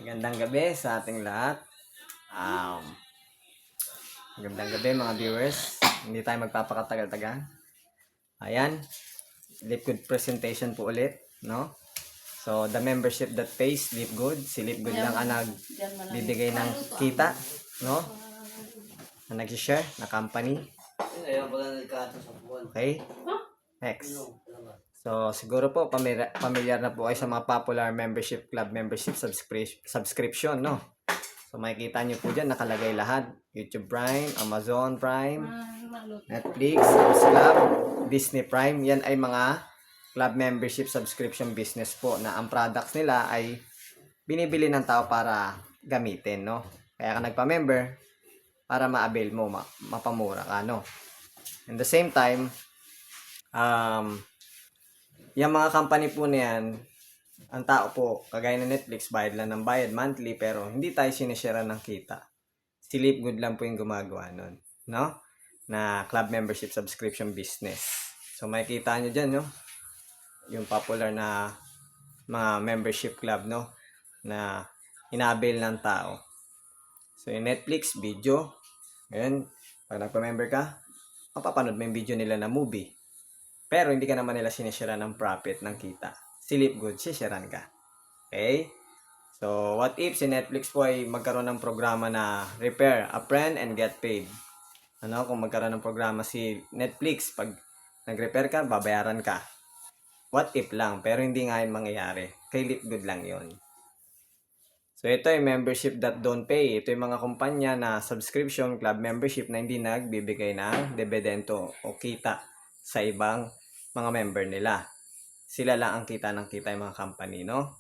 Magandang gabi sa ating lahat. Magandang gabi mga viewers. Hindi tayo magpapakatagal-tagal. Ayan, Lip Good presentation po ulit, no? So, the membership that pays, Lip Good. Si Lip Good lang ang nagbibigay ng kita, no? Na nag-share na company. Okay? Next. So, siguro po, pamilyar na po kayo sa mga popular membership club membership subscription, no? So, makikita nyo po dyan, nakalagay lahat. YouTube Prime, Amazon Prime, Netflix, Sam's Club, Disney Prime. Yan ay mga club membership subscription business po na ang products nila ay binibili ng tao para gamitin, no? Kaya ka nagpa-member para ma-avail mo, mapamura ka, no? And the same time, yung mga company po na yan, ang tao po, kagaya ng Netflix, bayad lang ng bayad monthly, pero hindi tayo sinishare ng kita. Si Lipgood lang po yung gumagawa nun, no? Na club membership subscription business. So, makikita nyo dyan, no? Yung popular na mga membership club, no? Na inabil ng tao. So, yung Netflix, video. Ngayon, pag nagpa-member ka, mapapanood mo yung video nila na movie. Pero hindi ka naman nila sinishare ng profit, ng kita. Si Lipgood, sisharean ka. Okay? So, what if si Netflix po ay magkaroon ng programa na repair a friend and get paid? Ano, kung magkaroon ng programa si Netflix, pag nag-repair ka, babayaran ka. What if lang, pero hindi nga yun mangyayari. Kay Lipgood lang yon. So, ito ay membership that don't pay. Ito yung mga kumpanya na subscription club membership na hindi nagbibigay ng debedento o kita sa ibang mga member nila. Sila lang ang kita ng kita yung mga company, no?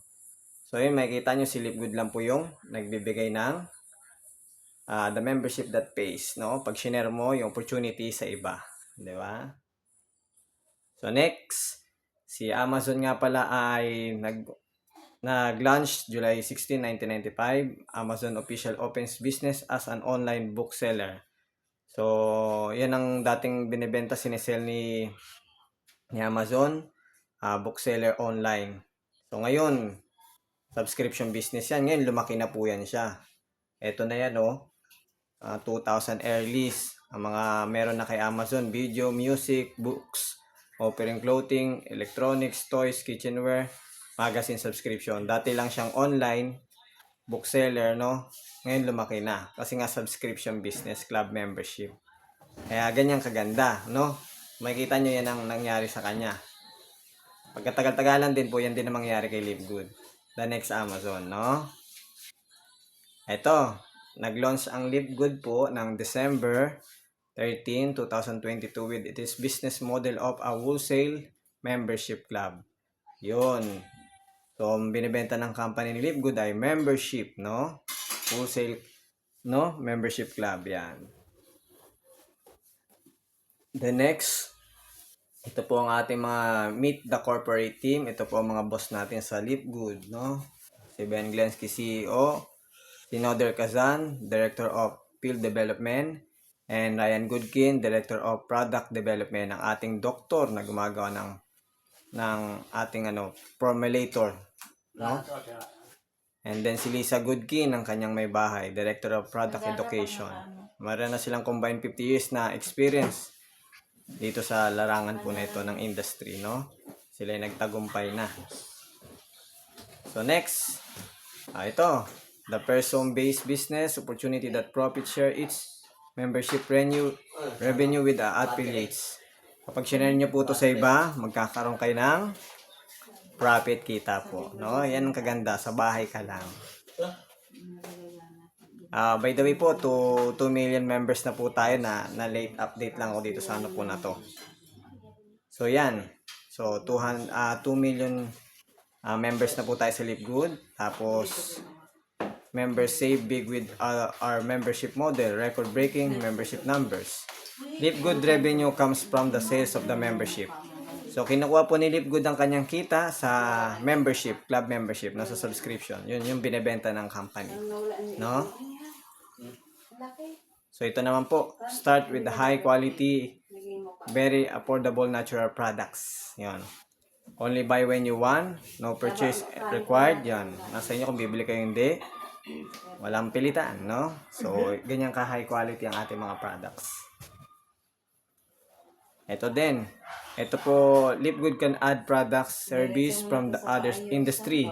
So, yun, makikita nyo si Lipgood lang po yung nagbibigay ng the membership that pays, no? Pag shinare mo yung opportunity sa iba, di ba? So, next, si Amazon nga pala ay nag-launch July 16, 1995. Amazon official opens business as an online bookseller. So, yan ang dating binibenta, sinesell ni Amazon, bookseller online. So, ngayon, subscription business yan. Ngayon, lumaki na po yan siya. Ito na yan, 2,000 airlist. Ang mga meron na kay Amazon, video, music, books, offering clothing, electronics, toys, kitchenware, magazine subscription. Dati lang siyang online bookseller, no? Ngayon lumaki na. Kasi nga subscription business, club membership. Kaya ganyan kaganda, no? Makikita nyo yan ang nangyari sa kanya. Pagkatagal-tagalan din po, yan din ang mangyari kay Lipgood. The next Amazon, no? Ito, nag-launch ang Lipgood po ng December 13, 2022 with its business model of a wholesale membership club. Yun. So, ang binibenta ng company ni Lipgood ay membership, no? Wholesale, no? Membership club, yan. The next, ito po ang ating mga meet the corporate team. Ito po ang mga boss natin sa Lipgood, no? Si Ben Glensky, CEO. Si Noder Kazan, Director of Field Development. And Ryan Goodkin, Director of Product Development. Ang ating doktor na gumagawa ng ating formulator, no? And then si Lisa Goodkin, ang kanyang may bahay, Director of Product Education. Meron na silang combined 50 years na experience dito sa larangan po na ito ng industry, no? Sila ay nagtagumpay na. So next, ito, the person-based business opportunity that profit share its membership revenue with affiliates. Kapag sinare nyo po ito sa iba, magkakaroon kayo ng profit kita po, no? Yan ang kaganda, sa bahay ka lang. By the way po, 2 million members na po tayo na late update lang ako dito sa ano po na to. So yan. So 2 million members na po tayo sa Lipgood. Tapos members save big with our membership model, record-breaking membership numbers. Lipgood revenue comes from the sales of the membership. So kinukuha po ni Lipgood ang kanyang kita sa membership, club membership, no, sa subscription. Yun yung binebenta ng company, no? So ito naman po, start with the high quality, very affordable natural products. Yun. Only buy when you want. No purchase required. Yan. Nasa inyo kung bibili kayo hindi. Walang pilitan, no? So, ganyan ka high quality ang ating mga products. Ito din. Ito po, Lipgood can add products, service from the other industry.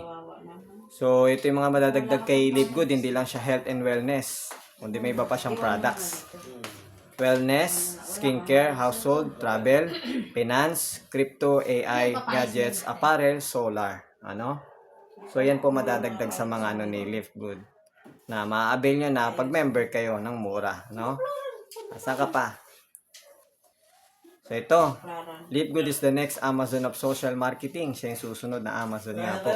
So, ito yung mga madadagdag kay Lipgood. Hindi lang siya health and wellness. Kundi may iba pa siyang products. Wellness, skincare, household, travel, finance, crypto, AI, gadgets, apparel, solar. Ano? So, yan po madadagdag sa mga ano ni Lipgood. Na ma-avail nyo na pag member kayo ng mura. No? Asa ka pa? So, ito. Lipgood is the next Amazon of social marketing. Siya yung susunod na Amazon nga po.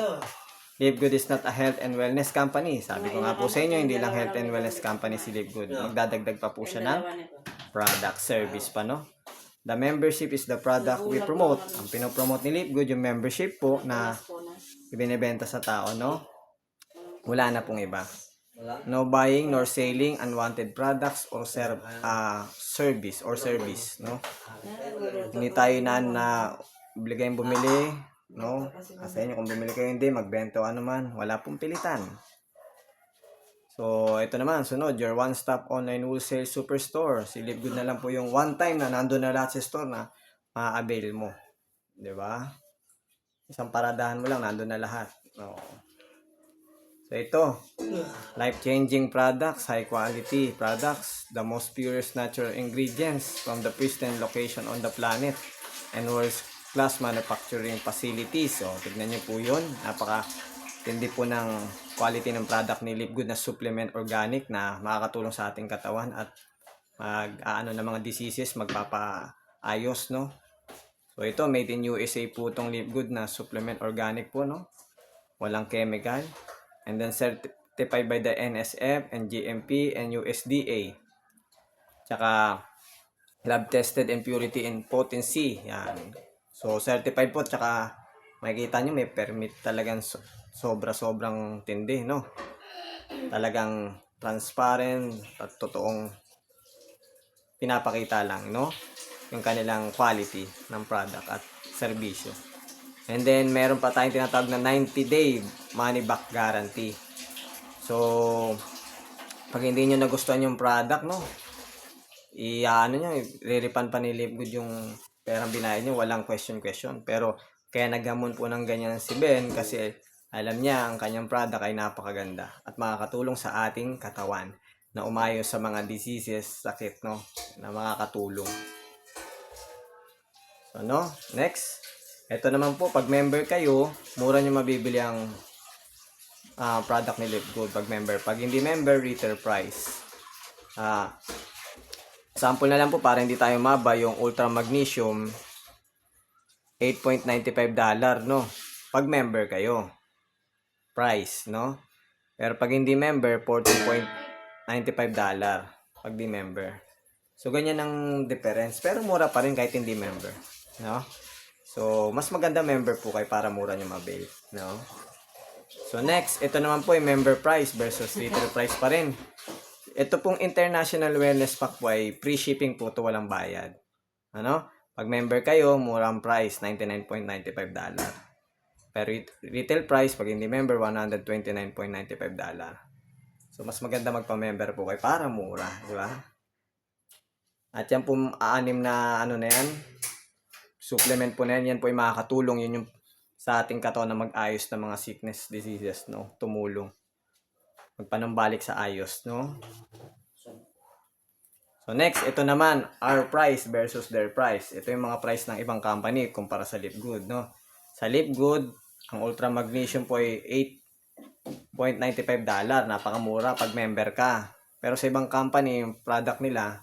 Lipgood is not a health and wellness company. Sabi ko nga po sa inyo, hindi lang health and wellness company si Lipgood. Magdadagdag pa po siya ng product service pa, no? The membership is the product we promote. Ang pinopromote ni Lipgood, yung membership po na ibinibenta sa tao, no? Wala na pong iba. No buying nor selling unwanted products or service, no? Hindi tayo na bili kayong bumili, no? Kasi inyo kung bumili kayo hindi, magbenta o ano man, wala pong pilitan. So, ito naman, sunod, your one-stop online wholesale superstore. Si Lipgood na lang po yung one time na nandun na lahat sa store na ma-avail mo. 'Di ba? Isang paradahan mo lang, nandun na lahat. No. So, ito, life-changing products, high-quality products, the most purest natural ingredients from the pristine location on the planet, and world-class manufacturing facilities. So, tignan nyo po yun. Napaka-tindi po ng quality ng product ni Lipgood na supplement organic na makakatulong sa ating katawan at mag-aano ng mga diseases, magpapaayos, no? So, ito, made in USA po itong Lipgood na supplement organic po, no? Walang chemical. And then certified by the NSF and GMP and USDA. Tsaka lab tested and purity and potency. Yan. So certified po, tsaka makikita nyo may permit, talagang sobrang tindi, no? Talagang transparent at totoong pinapakita lang, no? Yung kanilang quality ng product at serbisyo. And then, meron pa tayong tinatawag na 90-day money back guarantee. So, pag hindi nyo nagustuhan yung product, no, i-refund pa ni Lipgood yung perang binayad nyo, walang question. Pero, kaya naghamon po ng ganyan si Ben kasi alam niya ang kanyang product ay napakaganda at makakatulong sa ating katawan na umayos sa mga diseases, sakit, no, na makakatulong. So, no, next. Ito naman po, pag member kayo, mura nyo mabibili ang product ni Lipgood pag member. Pag hindi member, retail price. Sample na lang po para hindi tayo maba, yung Ultra Magnesium, $8.95, no? Pag member kayo. Price, no? Pero pag hindi member, $14.95 pag di member. So, ganyan ang difference. Pero mura pa rin kahit hindi member, no? So, mas maganda member po kayo para mura nyo mabail, no? So, next, ito naman po yung member price versus retail price pa rin. Ito pong International Wellness Pack po ay free shipping po, to walang bayad. Ano? Pag member kayo, murang price, $99.95. Pero retail price, pag hindi member, $129.95. So, mas maganda magpa-member po kayo para mura, di ba? At yan po, aanim na ano na yan, supplement po na yan po ay makakatulong, yun yung sa ating katawan na mag-ayos ng mga sickness, diseases, no? Tumulong. Magpanumbalik sa ayos, no? So next, ito naman, our price versus their price. Ito yung mga price ng ibang company kumpara sa Lipgood, no? Sa Lipgood, ang Ultra Magnesium po ay $8.95. Napakamura pag member ka. Pero sa ibang company, yung product nila,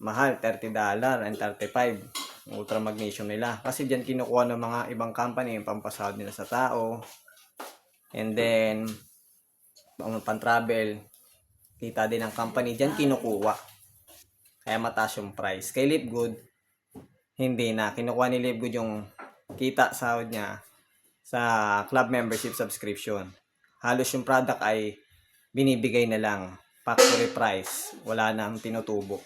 mahal, $30 and $35. Ultra Magnesium nila. Kasi dyan kinukuha ng mga ibang company yung pampasahod nila sa tao. And then, pan-travel, kita din ng company dyan kinukuha. Kaya mataas yung price. Kay Lipgood, hindi na. Kinukuha ni Lipgood yung kita sahod niya sa club membership subscription. Halos yung product ay binibigay na lang. Factory price. Wala nang tinutubo.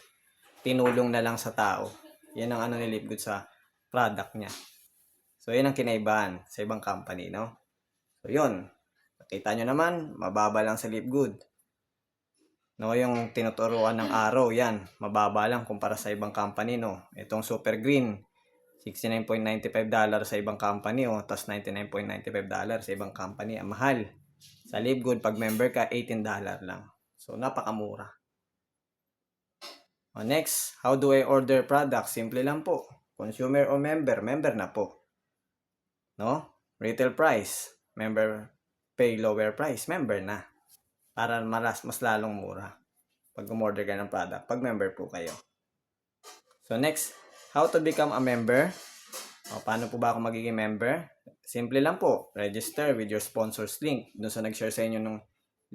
Tinulong na lang sa tao. Yan ang ano ni Lipgood sa product niya. So, yun ang kinaibahan sa ibang company, no? So, yun. Nakita nyo naman, mababa lang sa Live Good. No, yung tinuturuan ng araw, yan. Mababa lang kumpara sa ibang company, no? Itong Super Green, $69.95 sa ibang company, oh. Tapos $99.95 sa ibang company. Ang mahal. Sa Live Good, pag member ka, $18 lang. So, napakamura. Next, how do I order products? Simple lang po. Consumer o member? Member na po. No? Retail price. Member pay lower price. Member na. Para mas lalong mura. Pag umorder ka ng product. Pag member po kayo. So next, how to become a member? Paano po ba ako magiging member? Simple lang po. Register with your sponsors link. Doon sa nag-share sa inyo ng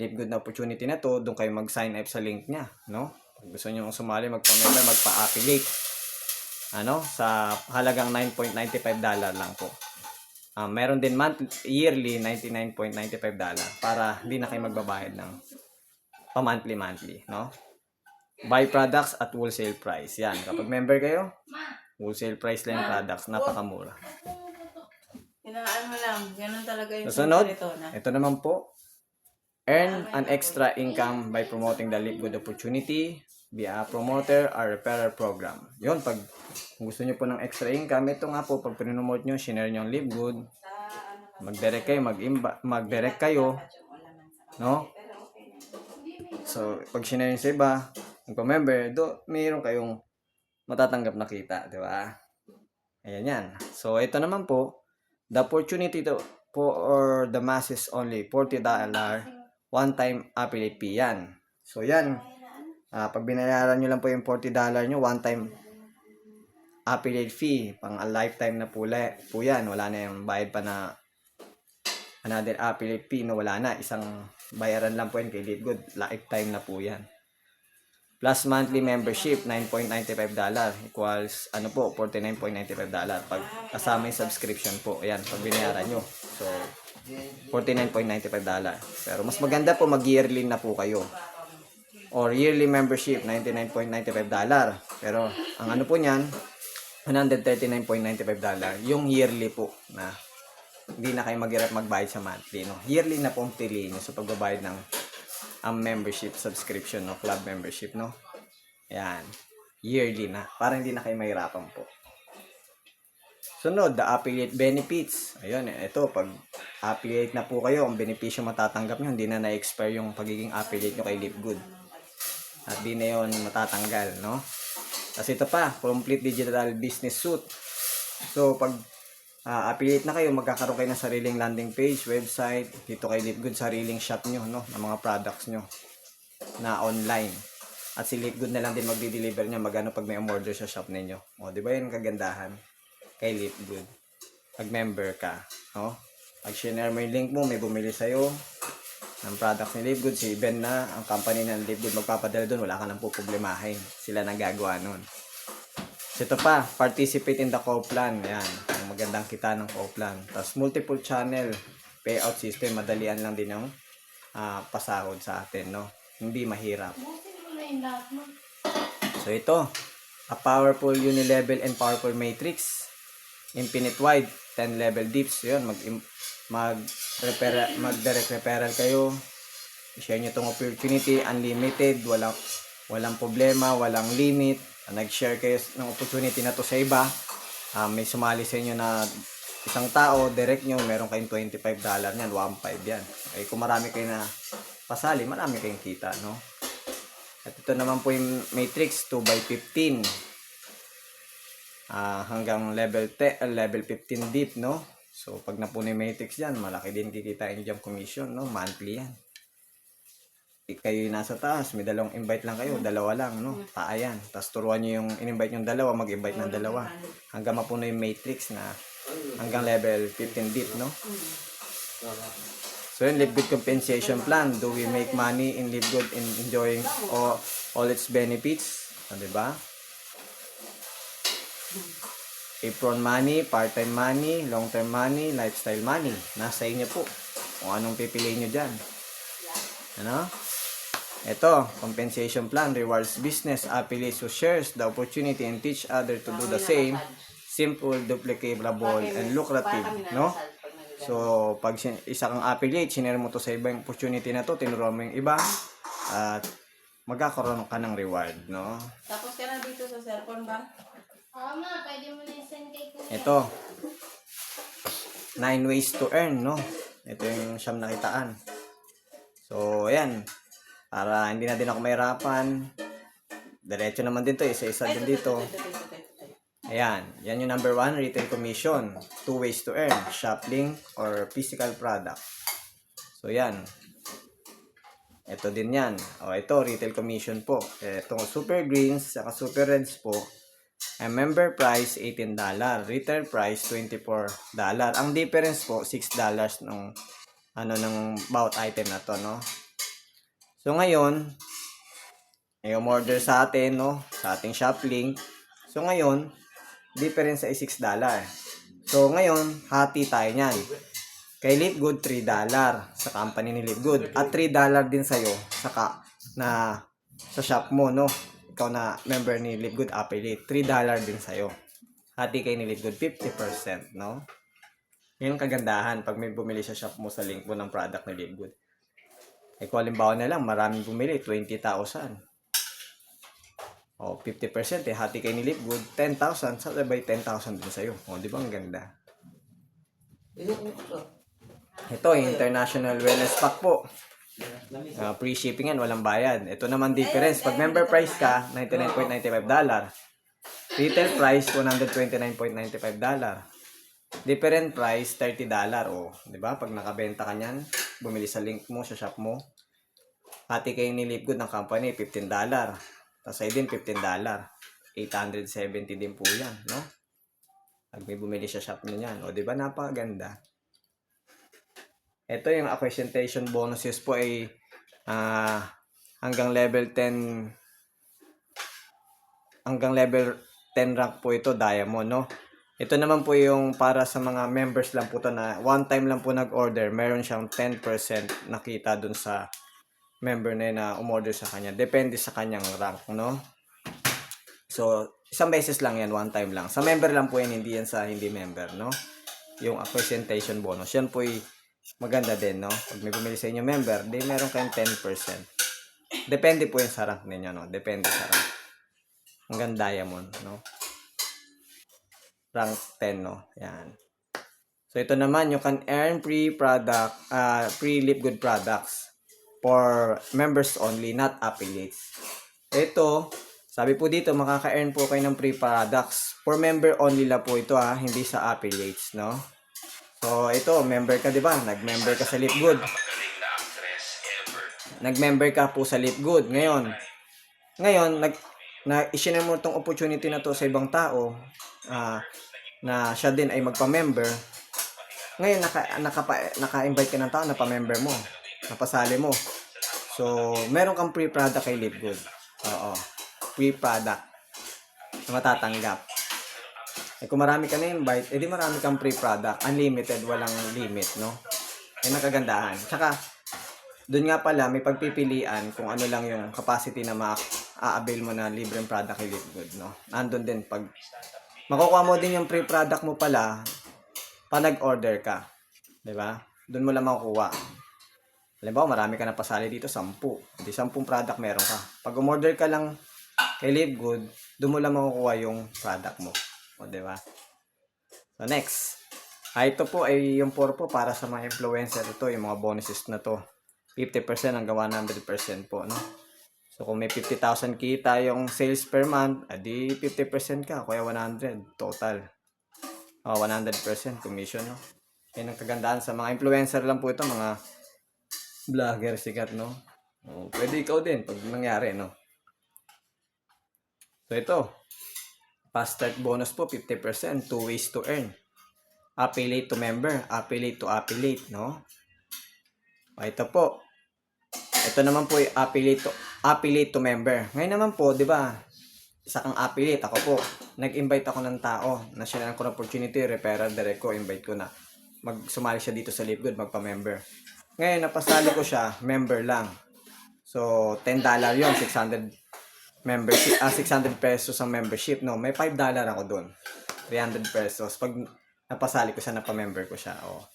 Live Good na opportunity na to, doon kayo mag-sign up sa link niya. No? Pag gusto nyo sumali, magpa-member, magpa-affiliate. Sa halagang $9.95 lang po. Meron din yearly $99.95 para hindi na kayo magbabayad ng pa-monthly, no? Buy products at wholesale price. Yan, kapag member kayo, wholesale price lang yung products, napakamura. Hinaan mo lang, ganun talaga yung Susunod, na. ito naman po. Earn an extra income by promoting the Live Good opportunity via promoter or referral program. Yun, pag gusto nyo po ng extra income, ito nga po, pag pinomote nyo, share nyo ang Live Good, mag-direct kayo, mag-direct kayo, no? So, pag share nyo sa iba, magpa-member, mayroon kayong matatanggap na kita, di ba? Ayan yan. So, ito naman po, the opportunity to for the masses only, $40 one-time affiliate fee yan. So, yan. Pag binayaran nyo lang po yung $40 nyo, one-time affiliate fee, pang a lifetime na po yan. Wala na yung bayad pa na another affiliate fee, no? Wala na. Isang bayaran lang po yan kay Live Good. Lifetime na po yan. Plus monthly membership, $9.95 equals, $49.95 pag kasama yung subscription po. Ayan, pag binayaran nyo. So, $49.95. Pero mas maganda po mag-yearly na po kayo. Or yearly membership, $99.95. Pero, ang po niyan, $139.95. Yung yearly po na hindi na kayo mag-hirap magbayad sa monthly, no? Yearly na po ang piliin nyo sa pagbabayad ng membership subscription, no? Club membership, no? Ayan. Yearly na. Para hindi na kayo mahirapan po. Sunod, the affiliate benefits. Ayun, ito, pag affiliate na po kayo, ang benepisyo matatanggap nyo, hindi na na-expire yung pagiging affiliate nyo kay Live Good. At di na yun matatanggal, no? Kasi ito pa, complete digital business suite. So, pag affiliate na kayo, magkakaroon kayo ng sariling landing page, website, dito kay Live Good, sariling shop nyo, no? Ng mga products nyo na online. At si Live Good na lang din magdi-deliver niya magano pag may umorder sa shop ninyo. O, di ba yun kagandahan kay Live Good? Pag member ka, no? Pag share mo yung link mo, may bumili sa'yo ng products ni Live Good, si Ben na, ang company ng Live Good magpapadala doon, wala ka nang puproblemahin. Sila nang gagawa nun. So, ito pa, participate in the co-plan. Yan, ang magandang kita ng co-plan. Tapos, multiple channel payout system, madalian lang din yung pasahod sa atin, no? Hindi mahirap. So, ito, a powerful unilevel and powerful matrix. Infinite wide, 10 level dips. Yun, mag-direct referral kayo. I-share nyo itong opportunity, unlimited, walang problema, walang limit. Nag-share kayo ng opportunity na to sa iba. May sumali sa inyo na isang tao, direct nyo, meron kayong $25 yan, 1.5 yan. Okay, kung marami kayo na pasali, marami kayong kita, no? At ito naman po yung matrix, 2x15. Hanggang level 15 deep, no? So, pag napuno yung matrix yan, malaki din kikitain dyan commission, no? Monthly yan. Kayo yung nasa taas, may dalawang invite lang kayo, dalawa lang, no? Paayan. Tapos turuan nyo yung in-invite yung dalawa, mag-invite ng dalawa. Hanggang mapuno yung matrix na hanggang level 15 deep, no? So, yun, Live Good compensation plan. Do we make money in Live Good in enjoying all its benefits? Diba? Apron money, part-time money, long-term money, lifestyle money. Nasa inyo po kung anong pipiliin nyo dyan. Ano? Ito, compensation plan rewards business affiliates who shares the opportunity and teach other to do the same simple, duplicable, and lucrative, no? So, pag isa kang affiliate, sinare mo to sa ibang opportunity na to, tinuruan mo yung iba, at magkakaroon ka ng reward, no? Tapos ka na dito sa cellphone ba? Oo nga, pwede mo na i-send kay kuya. Ito, 9 ways to earn, no? Ito yung siyam na kitaan. So, ayan. Para hindi na din ako mahirapan. Diretso naman din to, isa-isa din dito. Ayan, yan yung number 1, retail commission. 2 ways to earn, shop link or physical product. So, yan. Ito din yan. O, ito, retail commission po. Ito, super greens, saka super reds po. Ang member price, $18. Retail price, $24. Ang difference po, $6 ng, ng bawat item na to, no? So, ngayon, may umorder sa atin, no? Sa ating shop link. So, ngayon, difference ay $6. So, ngayon, hati tayo niyan. Kay Lipgood, $3 sa company ni Lipgood. At $3 din sa'yo sa shop mo, no? Ikaw na member ni Lipgood affiliate. $3 din sa'yo. Hati kay ni Lipgood, 50%, no? Yan ang kagandahan pag may bumili sa shop mo sa link mo ng product ni Lipgood. Eh, kung halimbawa na lang, maraming bumili, 20,000. O, 50%, hati kay ni Lipgood, 10,000, sabay 10,000 din sa'yo. O, di ba ang ganda? Ito, international wellness pack po. Free shipping yan, walang bayad. Ito naman difference. Pag member price ka, $99.95. Retail price, $129.95. Different price, $30. O, di ba? Pag nakabenta ka niyan, bumili sa link mo, sa shop mo, hati kayo ni Lipgood ng company, $15. Tapos ay din, $15. $870 din po yan, no? Pag may bumili sa shop nyo yan. O, di ba? Napakaganda. Ito yung acquisition bonuses po ay hanggang level 10 rank po ito, diamond, no? Ito naman po yung para sa mga members lang po to na one time lang po nag-order, meron siyang 10% nakita dun sa member na yun na umorder sa kanya. Depende sa kanyang rank, no? So, isang beses lang yan, one time lang. Sa member lang po yan, hindi yan sa hindi member, no? Yung acquisition bonus. Yan po maganda din, no? Pag may bumili sa inyo member, di meron kayong 10%. Depende po yan sa rank ninyo, no? Depende sa rank. Hanggang diamond, no? Rank 10, no? Yan. So, ito naman, you can earn free Lipgood products for members only, not affiliates. Ito, sabi po dito, makaka-earn po kayo ng free products. For member only la po ito, hindi sa affiliates, no? So, ito, member ka, di ba? Nag-member ka sa Lipgood. Nag-member ka po sa Lipgood. Ngayon, i-share mo itong opportunity na to sa ibang tao, na siya din ay magpa-member. Ngayon, naka-invite ka ng tao na pa-member mo. Napasali mo. So, meron kang free product kay Lipgood. Oo. Free product na matatanggap. Eh, kung marami ka na-invite, edi marami kang free product. Unlimited, walang limit, no? Eh, nakagandahan. Tsaka, doon nga pala, may pagpipilian kung ano lang yung capacity na ma-avail mo na libreng product kay Lipgood, no? Nandun din, pag makukuha mo din yung free product mo pala, pa nag-order ka. Diba? Doon mo lang makukuha. Halimbawa, marami ka na pasali dito, 10. Hindi, 10 product meron ka. Pag umorder ka lang kay Lipgood, doon mo lang makukuha yung product mo. O, diba? So, next. Ito po ay yung 4 po para sa mga influencer. Ito, yung mga bonuses na to. 50% hanggang 100% po, no? So, kung may 50,000 kita yung sales per month, adi 50% ka, kaya 100 total. 100% commission, no? Yan ang kagandahan sa mga influencer lang po ito, mga vlogger sikat, no? Pwede ikaw din pag nangyari, no? So, ito. Fast start bonus po, 50%. 2 ways to earn. Affiliate to member, affiliate to affiliate, no? Ito po. Ito naman po yung affiliate to member. Ngayon naman po, di ba, isa kang affiliate, ako po, nag-invite ako ng tao, na-share ko ng opportunity, referral direct ko, invite ko na, sumali siya dito sa Lipgood, magpa-member. Ngayon, napasali ko siya, member lang. So, $10 yun, 600 membership, 600 pesos ang membership, no? May $5 ako doon. 300 pesos. Pag napasali ko siya, napamember ko siya. O.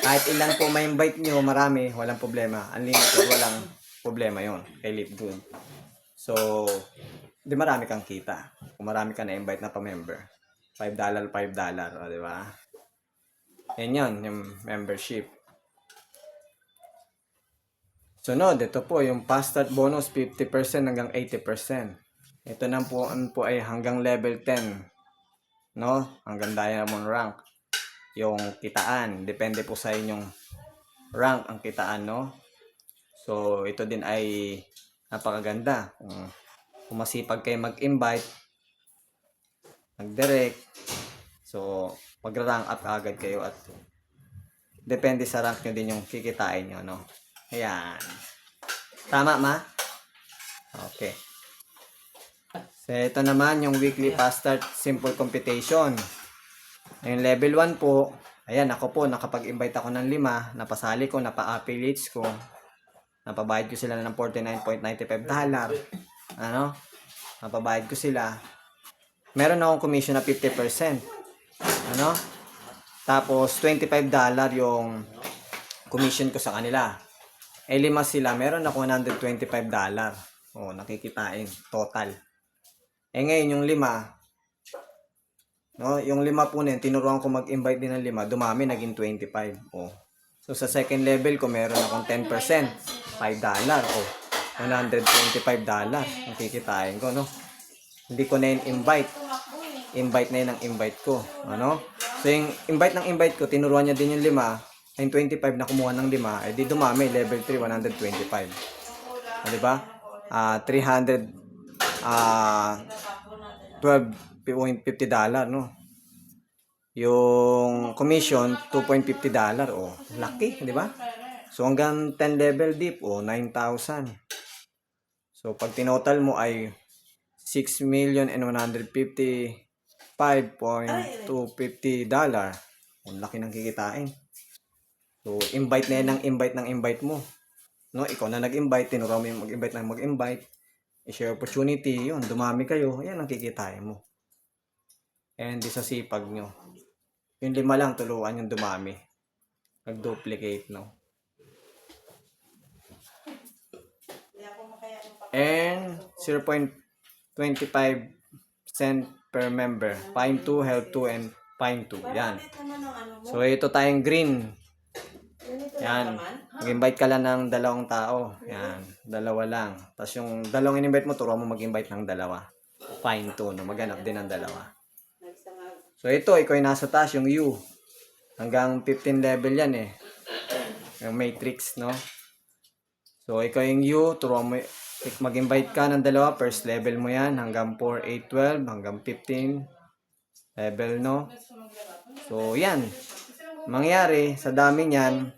Kahit ilan po may invite nyo, marami, walang problema. Unlimited, walang problema yon kay Live Good. So, di marami kang kita. Kung marami ka na-invite na pa-member. $5, $5, o, di ba? Yan yun, yung membership. Sunod, ito po, yung fast start bonus, 50% hanggang 80%. Ito na po, ay hanggang level 10. No? Hanggang diamond rank. Yung kitaan. Depende po sa inyong rank ang kitaan, no? So, ito din ay napakaganda. Kung masipag kayo mag-invite, mag-direct, so, mag-rank up agad kayo at depende sa rank nyo din yung kikitain nyo, no? Ayan. Tama, ma? Okay. So, ito naman yung weekly fast start simple computation. Yung level 1 po, ayan, ako po, nakapag-invite ako ng 5, napasali ko, napa-affiliates ko, napabayad ko sila ng $49.95. Ano? Napabayad ko sila. Meron akong commission na 50%. Ano? Tapos, $25 yung commission ko sa kanila. 5 sila, meron ako $125. O, nakikitain, total. Ngayon, yung 5, no, yung 5 po na yun, tinuruan ko mag-invite din ng 5, dumami, naging 25. O. So, sa second level ko, meron akong 10%, $5. O, $125. Nakikitain ko, no? Hindi ko na invite. Invite na yun ang invite ko. Ano? So, yung invite ko, tinuruan niya din yung 5. Yung 25 na kumuha ng 5, di dumami, level 3, 125. Diba? $12.50, no? Yung commission, $2.50. Oh, laki, di ba? So, hanggang 10 level deep, oh, 9,000. So, pag tinotal mo ay $6,155,250. Ang laki ng kikitain. So, invite na yan ng invite mo. No, ikaw na nag-invite, tinuruan mo yung mag-invite. I-share opportunity, yun, dumami kayo, yan ang kikitain mo. And di sa sipag nyo. Yung 5 lang, tuluan yung dumami. Nag-duplicate, no? And 0.25 cent per member. Pine 2, Health 2, and Pine 2. Yan. So, ito tayong green. Yan. Mag-invite ka lang ng 2 tao. Yan. 2 lang. Tapos yung 2 in-invite mo, turuan mo mag-invite ng 2. Fine 2, no? Maghanap din ng 2. So, ito, ikaw yung nasa taas, yung U. Hanggang 15 level yan, eh. Yung matrix, no? So, ikaw yung U, turuan mo, mag-invite ka ng 2. First level mo yan. Hanggang 4, 8, 12. Hanggang 15 level, no? So, yan. Mangyari, sa dami niyan,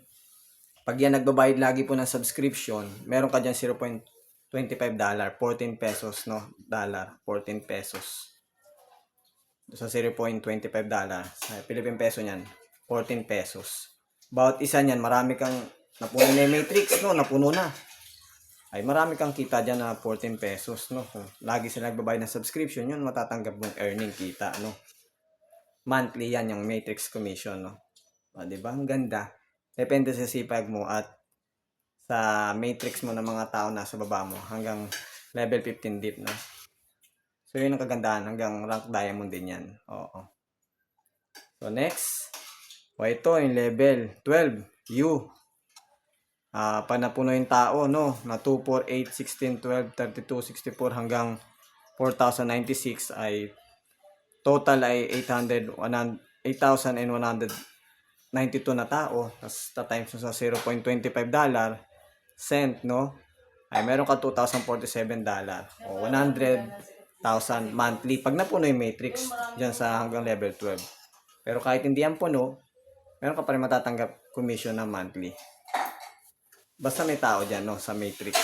pag yan nagbabayad lagi po ng subscription, meron ka dyan $0.25, 14 pesos, no? $14 pesos. Sa $0.25, sa Philippine peso niyan, 14 pesos. Bawat isa niyan, marami kang, napuno na yung matrix, no? Napuno na. Ay, marami kang kita dyan na 14 pesos, no? Kung lagi sila nagbabayad ng subscription, yun, matatanggap mong earning kita, no? Monthly yan, yung matrix commission, no? O, diba? Ang ganda. Depende sa sipag mo at sa matrix mo ng mga tao na sa baba mo hanggang level 15 deep, no? So, yun ang kagandahan. Hanggang rank diamond din yan. Oo. So, next. O, ito yung level 12. U. Pag napuno yung tao, no? Na 2, 4, 8, 16, 12, 32, 64 hanggang 4,096 ay total ay 8,192 na tao. Tapos times sa $0.25 cent, no? Ay meron ka $2,047 o 100,000 monthly pag napuno yung matrix dyan sa hanggang level 12. Pero kahit hindi yan puno, meron ka pa rin matatanggap commission na monthly. Basta may tao dyan, no? Sa matrix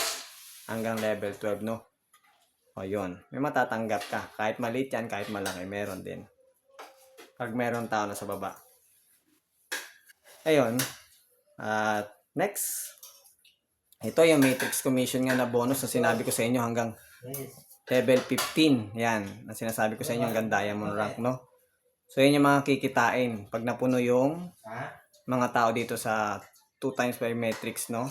hanggang level 12, no? O yun, may matatanggap ka. Kahit maliit yan, kahit malaki, meron din. Pag meron tao na sa baba. Ayun. Next. Ito yung matrix commission nga na bonus na sinabi ko sa inyo hanggang level 15. Yan. Ang sinasabi ko sa inyo hanggang diamond rank, no? So, yan yung mga kikitain pag napuno yung mga tao dito sa 2 times by metrics, no?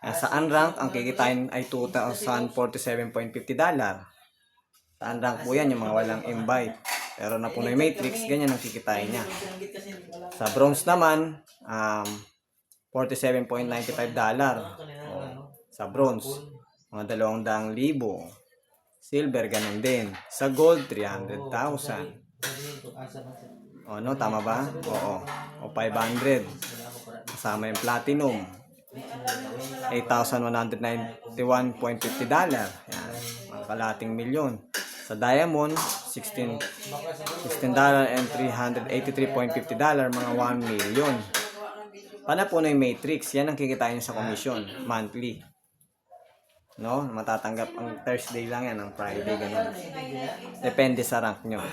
Sa unrank, ang kikitain ay $2,047.50. Sa unrank po yan, yung mga walang invite. Pero napuno yung matrix, ganyan ang kikitain niya. Sa bronze naman, $47.95. Sa bronze, mga 200,000. Silver, ganun din. Sa gold, 300,000. O, no? Tama ba? Oo. O, 500. Kasama yung platinum. $8,191.50. Yan. Mga kalating milyon. Sa diamond, $16,383.50. Mga 1 million. Paano po na yung matrix? Yan ang kikitain nyo sa commission. Monthly. No? Matatanggap ang Thursday lang yan, ang Friday, ganun. Depende sa rank nyo.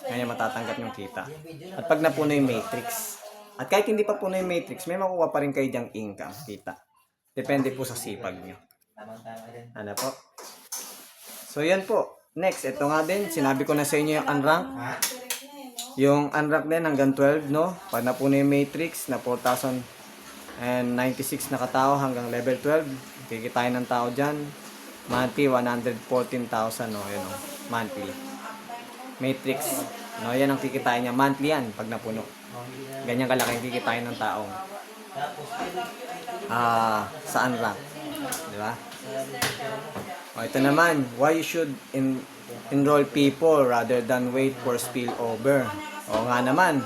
Kaya matatanggap yung kita. At pag napuno yung matrix, at kahit hindi pa puno yung matrix, may makuha pa rin kayo dyang income, kita. Depende po sa sipag nyo. Ano po? So, yan po. Next, ito nga din. Sinabi ko na sa inyo yung unrank. Yung unrank din hanggang 12, no? Pag napuno yung matrix na 4,096 na katao hanggang level 12, kikitain ng tao dyan. Monthly, 114,000, no? Yun, no? Monthly. Matrix. No, yan ang kikitain niya. Monthly yan, pag napuno. Ganyan kalaki ang kikitain ng tao. Sa unrank. Di ba? O, ito naman. Why you should enroll people rather than wait for spillover. O nga naman.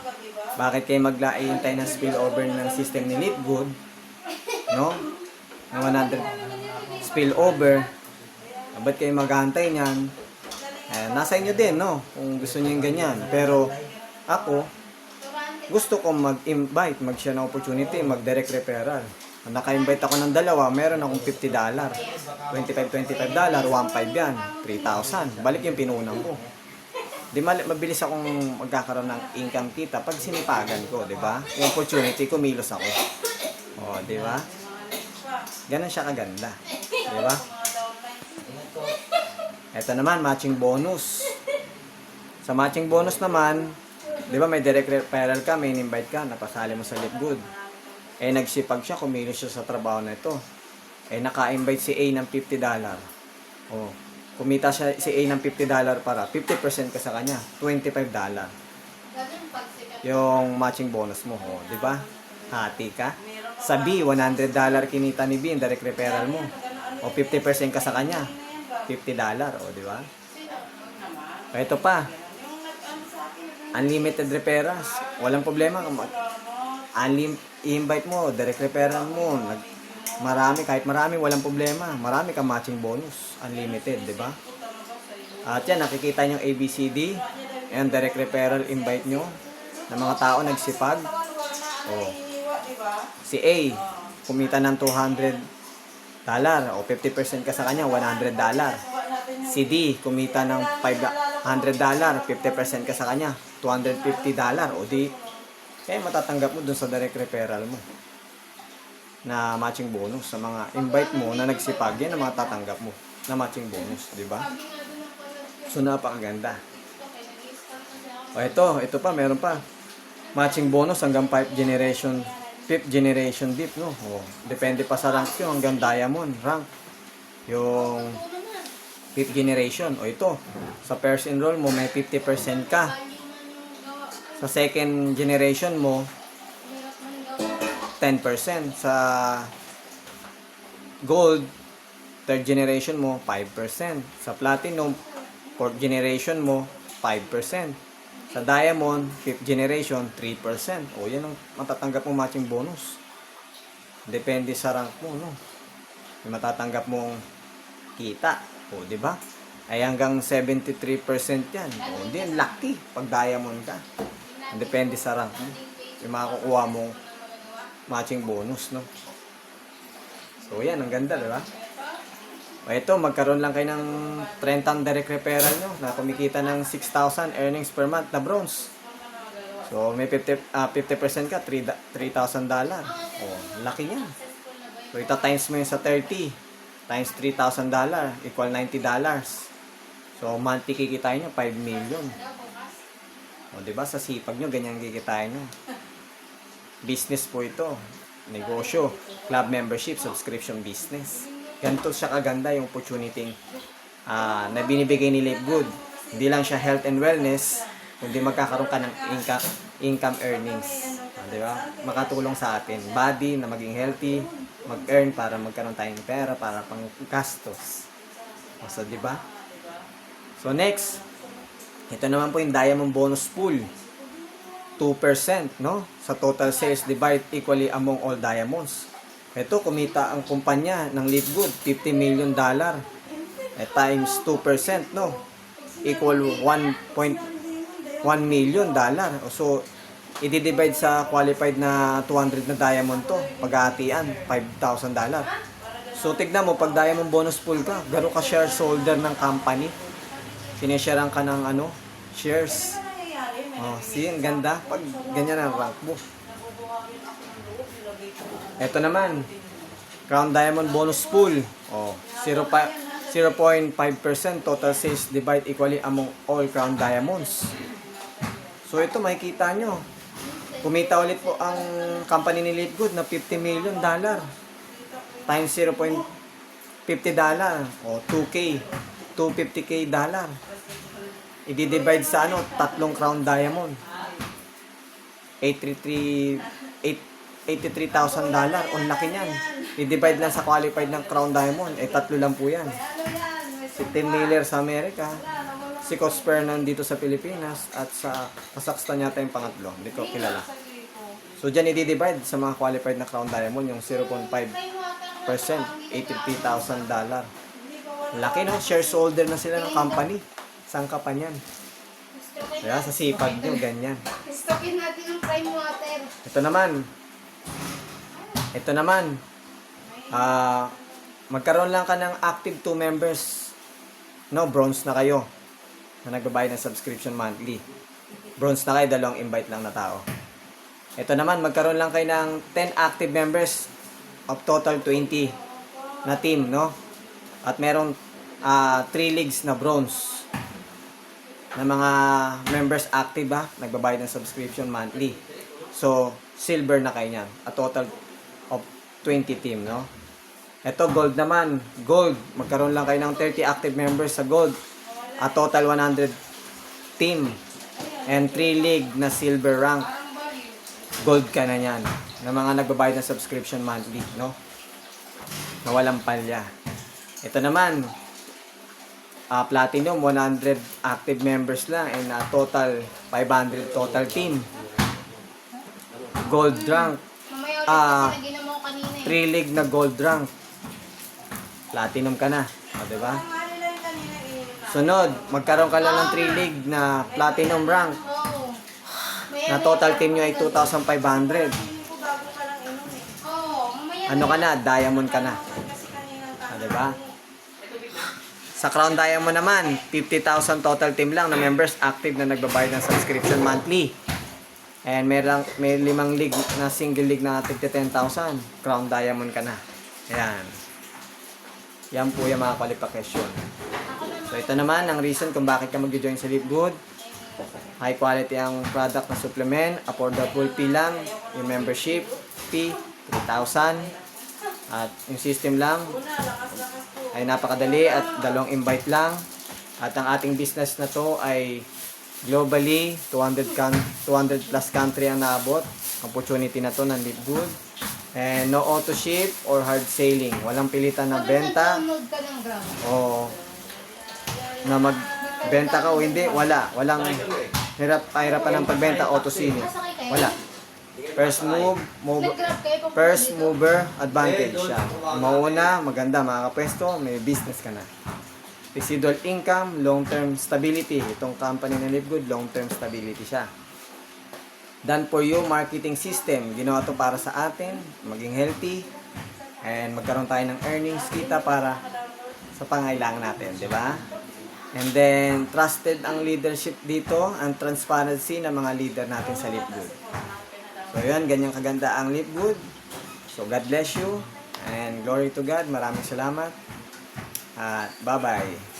Bakit kayo maglaihintay ng spillover ng system ni Leapgood? No? Ng 100 spillover. Ba't kayo maghahantay niyan? Nasa inyo din, no? Kung gusto niyo yung ganyan. Pero, ako, gusto kong mag-invite, mag-share ng opportunity, mag-direct referral. Naka-invite ako ng dalawa, meron akong $50. $25, $1.5 yan. 3,000. Balik yung pinunang ko. Di mabilis akong magkakaroon ng income kita pag sinipagan ko, di ba? Yung opportunity, kumilos ako. O, di ba? Ganun siya kaganda. Di ba? Ito naman, matching bonus. Sa matching bonus naman, di ba may direct referral ka, may invite ka, napasali mo sa Leapgood. Nagsipag siya, kumilos siya sa trabaho na ito. Naka-invite si A ng $50. Oh, kumita siya si A ng $50 para 50% ka sa kanya, $25. Yung matching bonus mo, oh, di ba? Hati ka. Sa B, $100 kinita ni B, yung direct referral mo. O 50% ka sa kanya, $50, o di ba? Ito pa. Unlimited referrals. Walang problema. I-invite mo, direct referral mo. Marami, kahit marami, walang problema. Marami kang matching bonus. Unlimited, di ba? At yan, nakikita nyo ABCD. Ayan, direct referral invite nyo ng mga tao nagsipag. Oh. Si A, kumita ng $200. O 50% ka sa kanya, $100. Si D, kumita ng $500. 50% ka sa kanya, $250. O di, kaya matatanggap mo dun sa direct referral mo na matching bonus sa mga invite mo na nagsipag, yan ang matatanggap mo na matching bonus, di ba? So napakaganda. O ito pa, meron pa. Matching bonus hanggang 5th generation deep, no? O, depende pa sa rank yun, hanggang diamond rank. Yung 5th generation, o ito, sa first enroll mo may 50% ka. Sa second generation mo, 10%. Sa gold, third generation mo, 5%. Sa platinum, fourth generation mo, 5%. Sa diamond, fifth generation, 3%. O, yan ang matatanggap mo matching bonus. Depende sa rank mo, no? Yung matatanggap mong kita. O, di ba? Ay hanggang 73% yan. O, hindi, lucky pag diamond ka. Depende sa rank mo. Yung makukuha mong matching bonus, no? So, yan. Ang ganda, di ba? O, ito, magkaroon lang kayo ng 30 direct referral nyo na kumikita ng 6,000 earnings per month na bronze. So, may 50% ka, $3,000. O, laki niyan. So, ito times mo yun sa 30 times $3,000 equal $90. So, monthly kikitain nyo, 5 million. O, di ba? Sa sipag nyo, ganyan gigitain nyo. Business po ito. Negosyo. Club membership, subscription business. Ganito siya kaganda yung opportunity na binibigay ni Live Good. Hindi lang siya health and wellness, kundi magkakaroon ka ng income earnings. Di ba? Makatulong sa atin. Body na maging healthy, mag-earn para magkaroon tayo ng pera para pang gastos. So, di ba? So, next, ito naman po yung Diamond Bonus Pool. 2%, no? Sa total sales, divide equally among all diamonds. Ito, kumita ang kumpanya ng Live Good, $50 million. Times 2%, no? Equal $1.1 million. So, i-divide sa qualified na 200 na diamond to. Paghahatian, $5,000. So, tignan mo, pag diamond bonus pool ka, gano'n ka shareholder ng company. Sinesharean ka ng shares. Oh, see, ang ganda. Pag ganyan ang rank mo. Ito naman, Crown Diamond Bonus Pool. Oh, 0.5% total sales divide equally among all Crown Diamonds. So, ito makikita nyo. Kumita ulit po ang company ni Live Good na $50 million. Times $0.50. O, 2K. $250K. I-divide sa tatlong Crown Diamond. $83,000. Ang laki niyan. I-divide lang sa qualified ng Crown Diamond. Tatlo lang po yan. Si Tim Miller sa Amerika. Si Cosper nandito sa Pilipinas. At sa Kazakhstan yata yung pangatlo. Hindi ko kilala. So, dyan i-divide sa mga qualified na Crown Diamond yung 0.5%. $83,000. Laki, no? Shareholder na sila ng company. Saan ka pa niyan? Kaya sa sipag nyo, ganyan. Stockin natin ng prime water. Ito naman, magkaroon lang ka ng active 2 members. No, bronze na kayo. Na nagbabayad ng subscription monthly. Bronze na kayo, 2 invite lang na tao. Ito naman, magkaroon lang kayo ng 10 active members of total 20 na team, no? At merong 3 leagues na bronze na mga members active nagbabayad ng subscription monthly. So, silver na kayo niyan. A total of 20 team, no? Ito, gold naman. Gold, magkaroon lang kayo ng 30 active members sa gold. A total 100 team. And 3 league na silver rank. Gold ka na niyan. Na mga nagbabayad ng subscription monthly, no? Na walang palya. Ito naman, platinum, 100 active members lang and total 500 total team. Gold rank, Mamaya ulit kasi nagina mo kanina 3 league na gold rank. Platinum ka na, diba? Sunod, magkaroon ka lang ng 3 league na platinum rank. Oo. Na total team nyo ay 2,500. Oo, mamaya Ano ka na? Diamond ka na. Diba? Sa Crown Diamond naman, 50,000 total team lang na members active na nagbabayad ng subscription monthly. And may 5 league na single league na 10,000. Crown Diamond ka na. Ayan. Yan po yung mga qualification. So ito naman ang reason kung bakit ka mag-join sa Live Good. High quality ang product na supplement. Affordable fee lang. Yung membership fee, 3,000. At yung system lang ay napakadali at 2 invite lang. At ang ating business na to ay globally 200 plus country ang naabot. Opportunity na to ng Live Good. And no auto ship or hard sailing. Walang pilitan na benta download ka ng gram. o na magbenta ka o hindi. Walang hirapan ng pagbenta, auto sailing. Wala. First mover advantage siya. Mauna, maganda, makakapwesto, may business ka na. Residual income, long-term stability. Itong company na Live Good, long-term stability siya. Done for you marketing system. Ginawa to para sa atin, maging healthy, and magkaroon tayo ng earnings, kita para sa pangailangan natin, di ba? And then, trusted ang leadership dito, ang transparency ng mga leader natin sa Live Good. So, yun, ganyan kaganda ang Live Good. So, God bless you. And glory to God. Maraming salamat. At bye-bye.